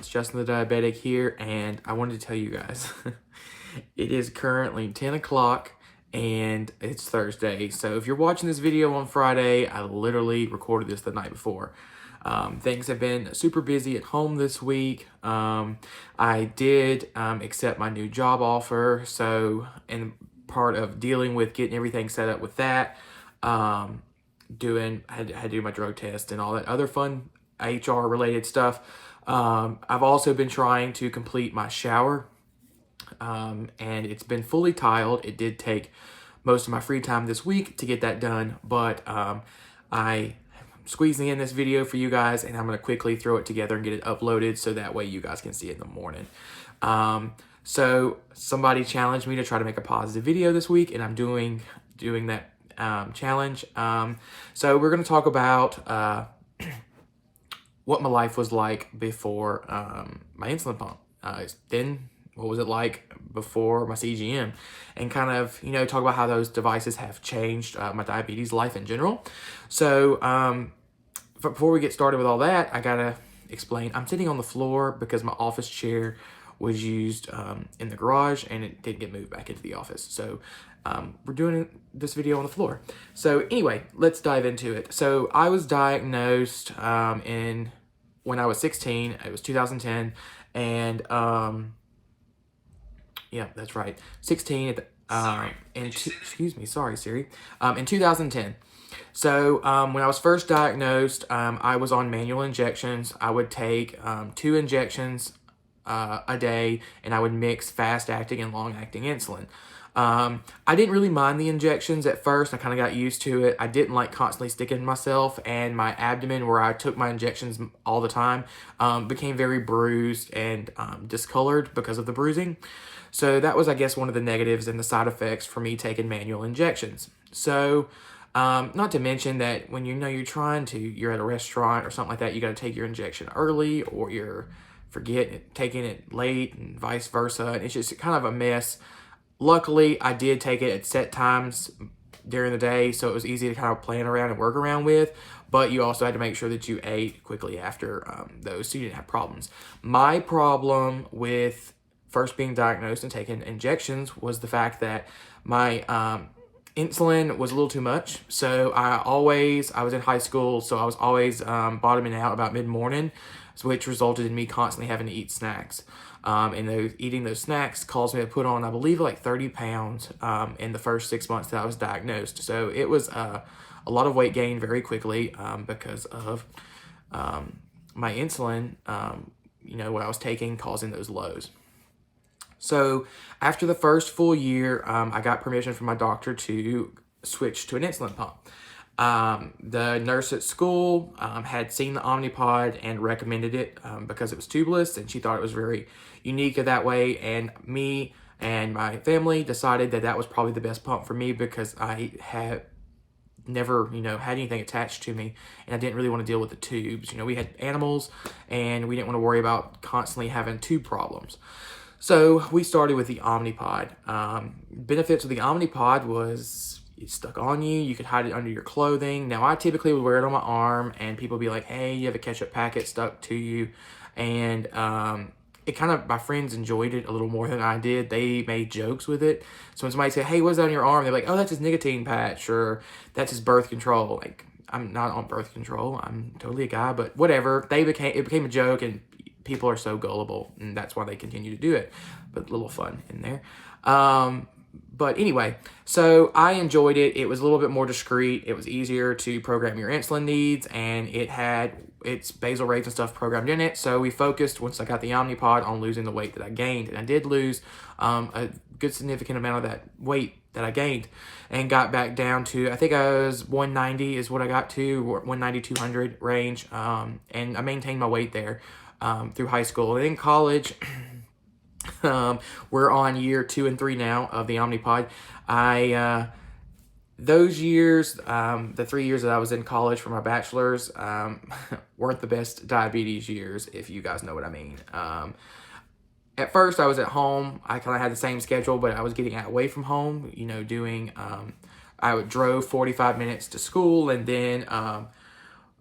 it's Justin the Diabetic here, and I wanted to tell you guys, it is currently 10 o'clock, and it's Thursday, so if you're watching this video on Friday, I literally recorded this the night before. Things have been super busy at home this week. I did accept my new job offer, so, and part of dealing with getting everything set up with that, I had to do my drug test and all that other fun HR related stuff. I've also been trying to complete my shower, and it's been fully tiled. It did take most of my free time this week to get that done, but I'm squeezing in this video for you guys, and I'm going to quickly throw it together and get it uploaded so that way you guys can see it in the morning. So somebody challenged me to try to make a positive video this week, and I'm doing that challenge. So we're going to talk about what my life was like before my insulin pump. Then what was it like before my CGM, and kind of, talk about how those devices have changed my diabetes life in general. So before we get started with all that, I gotta explain, I'm sitting on the floor because my office chair was used in the garage and it didn't get moved back into the office. So we're doing this video on the floor. So anyway, let's dive into it. So I was diagnosed when I was 16. It was 2010, and yeah, that's right, 16 at the, excuse me, sorry Siri, in 2010. So when I was first diagnosed, I was on manual injections. I would take 2 injections a day, and I would mix fast-acting and long-acting insulin. I didn't really mind the injections at first. I kind of got used to it. I didn't like constantly sticking myself, and my abdomen, where I took my injections all the time, became very bruised and discolored because of the bruising. So that was, I guess, one of the negatives and the side effects for me taking manual injections. So not to mention that when you're at a restaurant or something like that, you got to take your injection early, or you're taking it late, and vice versa. And it's just kind of a mess. Luckily, I did take it at set times during the day, so it was easy to kind of plan around and work around with, but you also had to make sure that you ate quickly after those, so you didn't have problems. My problem with first being diagnosed and taking injections was the fact that my insulin was a little too much. So I was in high school, so I was always bottoming out about mid-morning, which resulted in me constantly having to eat snacks. And eating those snacks caused me to put on, I believe, like 30 pounds in the first 6 months that I was diagnosed. So it was a lot of weight gain very quickly because of my insulin, what I was taking, causing those lows. So after the first full year, I got permission from my doctor to switch to an insulin pump. The nurse at school had seen the Omnipod and recommended it because it was tubeless, and she thought it was very unique that way. And me and my family decided that that was probably the best pump for me because I had never, had anything attached to me, and I didn't really want to deal with the tubes. We had animals, and we didn't want to worry about constantly having tube problems. So we started with the Omnipod. Benefits of the Omnipod was it stuck on you. You could hide it under your clothing. Now, I typically would wear it on my arm, and people would be like, hey, you have a ketchup packet stuck to you. And my friends enjoyed it a little more than I did. They made jokes with it. So when somebody said, hey, what's that on your arm? They're like, oh, that's his nicotine patch, or that's his birth control. Like, I'm not on birth control. I'm totally a guy, but whatever. It became a joke, and people are so gullible, and that's why they continue to do it. But a little fun in there. But anyway, so I enjoyed it. It was a little bit more discreet. It was easier to program your insulin needs, and it had its basal rates and stuff programmed in it. So we focused, once I got the Omnipod, on losing the weight that I gained. And I did lose a good significant amount of that weight that I gained, and got back down to, I think I was 190 is what I got to, 190, 200 range. And I maintained my weight there through high school. And in college, we're on year 2 and 3 now of the Omnipod. Those years, the 3 years that I was in college for my bachelor's, weren't the best diabetes years, if you guys know what I mean. At first, I was at home. I kind of had the same schedule, but I was getting away from home, I drove 45 minutes to school, and then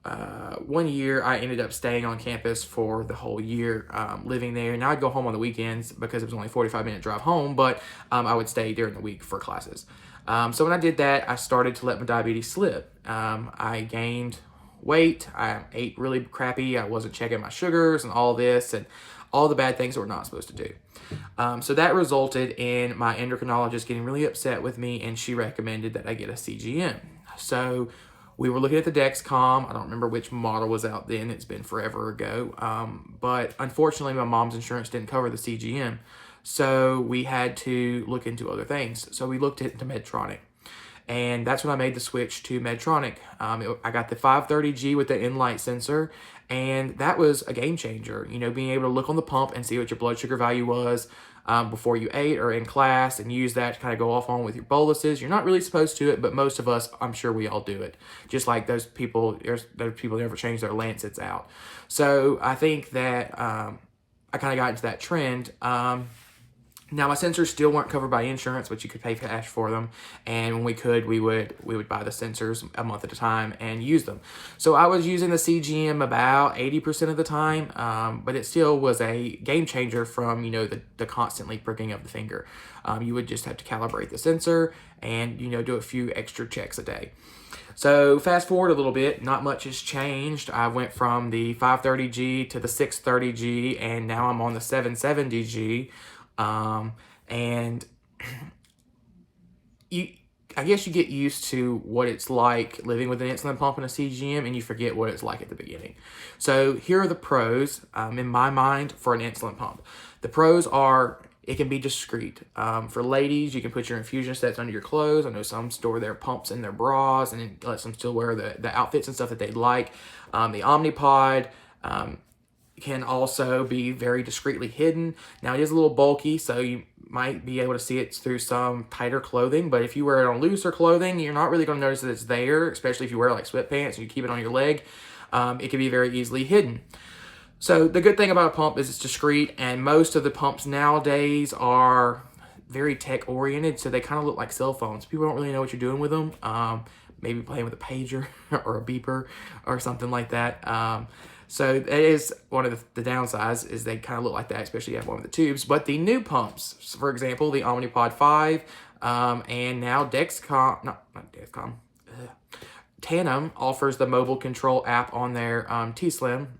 one year I ended up staying on campus for the whole year, living there. Now I'd go home on the weekends because it was only a 45-minute drive home, but I would stay during the week for classes. So when I did that, I started to let my diabetes slip. I gained weight. I ate really crappy. I wasn't checking my sugars and all this and all the bad things that we're not supposed to do. So that resulted in my endocrinologist getting really upset with me, and she recommended that I get a CGM. So we were looking at the Dexcom. I don't remember which model was out then. It's been forever ago. But unfortunately, my mom's insurance didn't cover the CGM. So we had to look into other things. So we looked into Medtronic. And that's when I made the switch to Medtronic. I got the 530G with the Inlight sensor, and that was a game changer. You know, being able to look on the pump and see what your blood sugar value was before you ate or in class, and use that to kind of go off on with your boluses. You're not really supposed to it, but most of us, I'm sure we all do it. Just like those people never change their lancets out. So I think that I kind of got into that trend. Now, my sensors still weren't covered by insurance, but you could pay cash for them. And when we could, we would buy the sensors a month at a time and use them. So I was using the CGM about 80% of the time, but it still was a game changer from, you know, the constantly pricking of the finger. You would just have to calibrate the sensor and, you know, do a few extra checks a day. So fast forward a little bit, not much has changed. I went from the 530G to the 630G, and now I'm on the 770G. And I guess you get used to what it's like living with an insulin pump and a CGM, and you forget what it's like at the beginning. So here are the pros, in my mind, for an insulin pump. The pros are it can be discreet. For ladies, you can put your infusion sets under your clothes. I know some store their pumps in their bras, and it lets them still wear the outfits and stuff that they'd like. The Omnipod, can also be very discreetly hidden. Now, it is a little bulky, so you might be able to see it through some tighter clothing, but if you wear it on looser clothing, you're not really going to notice that it's there, especially if you wear like sweatpants and you keep it on your leg. It can be very easily hidden. So the good thing about a pump is it's discreet, and most of the pumps nowadays are very tech-oriented, so they kind of look like cell phones. People don't really know what you're doing with them. Maybe playing with a pager or a beeper or something like that. So that is one of the downsides, is they kind of look like that, especially if you have one of the tubes. But the new pumps, for example, the Omnipod 5, and now Tandem offers the mobile control app on their T-Slim.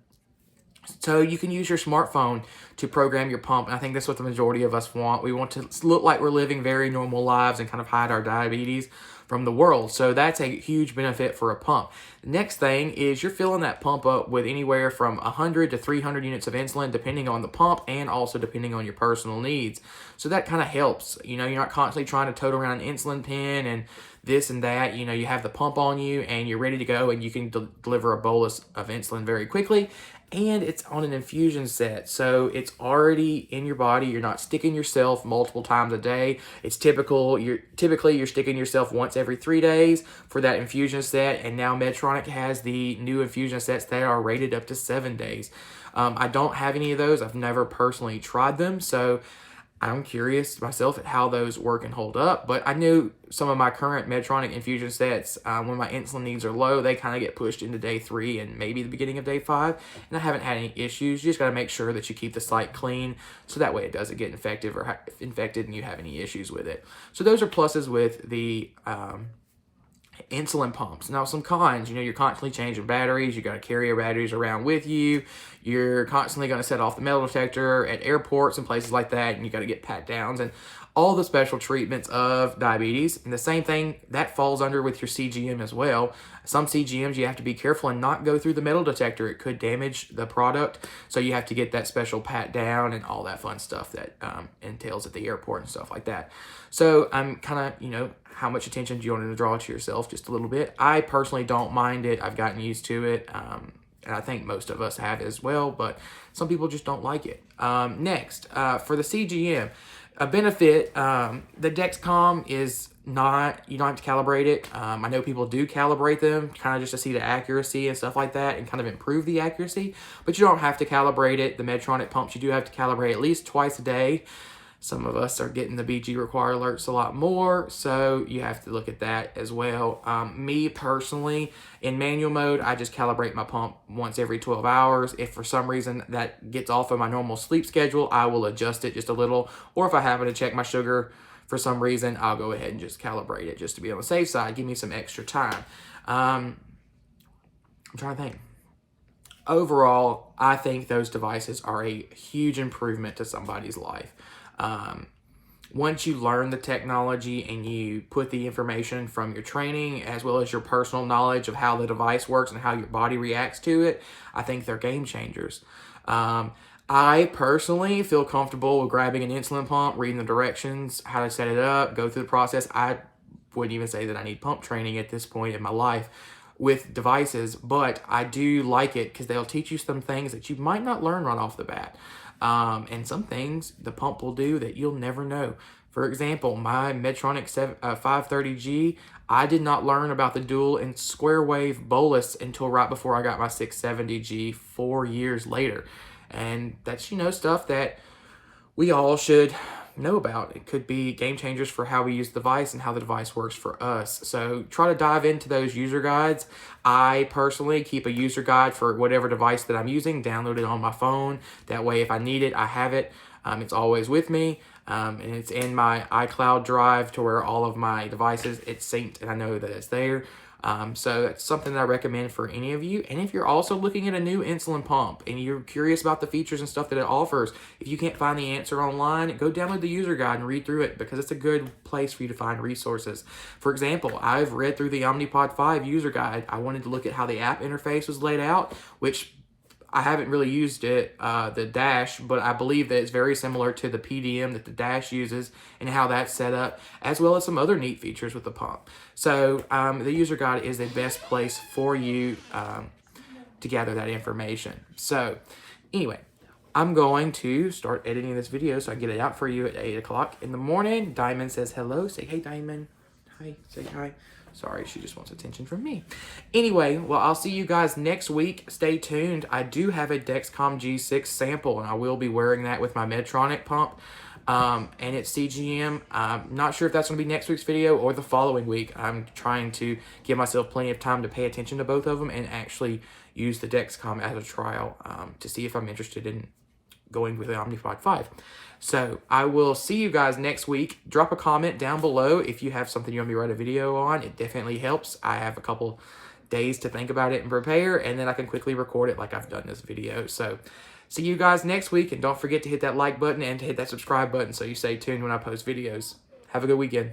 So you can use your smartphone to program your pump. And I think that's what the majority of us want. We want to look like we're living very normal lives and kind of hide our diabetes from the world. So that's a huge benefit for a pump. The next thing is you're filling that pump up with anywhere from 100 to 300 units of insulin, depending on the pump and also depending on your personal needs. So that kind of helps. You know, you're not constantly trying to tote around an insulin pen and this and that. You know, you have the pump on you and you're ready to go, and you can deliver a bolus of insulin very quickly. And it's on an infusion set, so it's already in your body. You're not sticking yourself multiple times a day. It's typically you're sticking yourself once every 3 days for that infusion set. And now Medtronic has the new infusion sets that are rated up to 7 days. I don't have any of those. I've never personally tried them, so I'm curious myself at how those work and hold up. But I knew some of my current Medtronic infusion sets, when my insulin needs are low, they kind of get pushed into day 3 and maybe the beginning of day 5. And I haven't had any issues. You just got to make sure that you keep the site clean, so that way it doesn't get infected and you have any issues with it. So those are pluses with the insulin pumps. Now, some cons, you know, you're constantly changing batteries. You got to carry your batteries around with you. You're constantly going to set off the metal detector at airports and places like that, and you got to get pat downs and all the special treatments of diabetes. And the same thing that falls under with your CGM as well. Some CGMs you have to be careful and not go through the metal detector. It could damage the product, so you have to get that special pat down and all that fun stuff that entails at the airport and stuff like that. So I'm kind of, you know, how much attention do you want to draw to yourself? Just a little bit. I personally don't mind it. I've gotten used to it, and I think most of us have as well, but some people just don't like it. Next, for the CGM, a benefit, the Dexcom is not, you don't have to calibrate it. I know people do calibrate them kind of just to see the accuracy and stuff like that and kind of improve the accuracy, but you don't have to calibrate it. The Medtronic pumps, you do have to calibrate at least twice a day. Some of us are getting the BG require alerts a lot more, so you have to look at that as well. Me personally, in manual mode, I just calibrate my pump once every 12 hours. If for some reason that gets off of my normal sleep schedule, I will adjust it just a little. Or if I happen to check my sugar for some reason, I'll go ahead and just calibrate it just to be on the safe side. Give me some extra time. I'm trying to think. Overall, I think those devices are a huge improvement to somebody's life. Once you learn the technology and you put the information from your training as well as your personal knowledge of how the device works and how your body reacts to it, I think they're game changers. I personally feel comfortable with grabbing an insulin pump, reading the directions, how to set it up, go through the process. I wouldn't even say that I need pump training at this point in my life with devices, but I do like it because they'll teach you some things that you might not learn right off the bat. And some things the pump will do that you'll never know. For example, my Medtronic 530G, I did not learn about the dual and square wave bolus until right before I got my 670G 4 years later. And that's, stuff that we all should know about. It could be game changers for how we use the device and how the device works for us. So try to dive into those user guides. I personally keep a user guide for whatever device that I'm using, download it on my phone. That way, if I need it, I have it. It's always with me. And it's in my iCloud drive to where all of my devices, it's synced and I know that it's there. So that's something that I recommend for any of you. And if you're also looking at a new insulin pump and you're curious about the features and stuff that it offers, if you can't find the answer online, go download the user guide and read through it because it's a good place for you to find resources. For example, I've read through the Omnipod 5 user guide. I wanted to look at how the app interface was laid out, which I haven't really used it, the Dash, but I believe that it's very similar to the PDM that the Dash uses and how that's set up, as well as some other neat features with the pump. So the user guide is the best place for you to gather that information. So anyway, I'm going to start editing this video so I can get it out for you at 8 o'clock in the morning. Diamond says hello. Say hey, Diamond. Hi. Say hi. Sorry, she just wants attention from me. Anyway, well, I'll see you guys next week. Stay tuned. I do have a Dexcom G6 sample, and I will be wearing that with my Medtronic pump. And it's CGM. I'm not sure if that's going to be next week's video or the following week. I'm trying to give myself plenty of time to pay attention to both of them and actually use the Dexcom as a trial to see if I'm interested in going with the Omnipod 5. So I will see you guys next week. Drop a comment down below if you have something you want me to write a video on. It definitely helps. I have a couple days to think about it and prepare, and then I can quickly record it like I've done this video. So see you guys next week, and don't forget to hit that like button and to hit that subscribe button so you stay tuned when I post videos. Have a good weekend.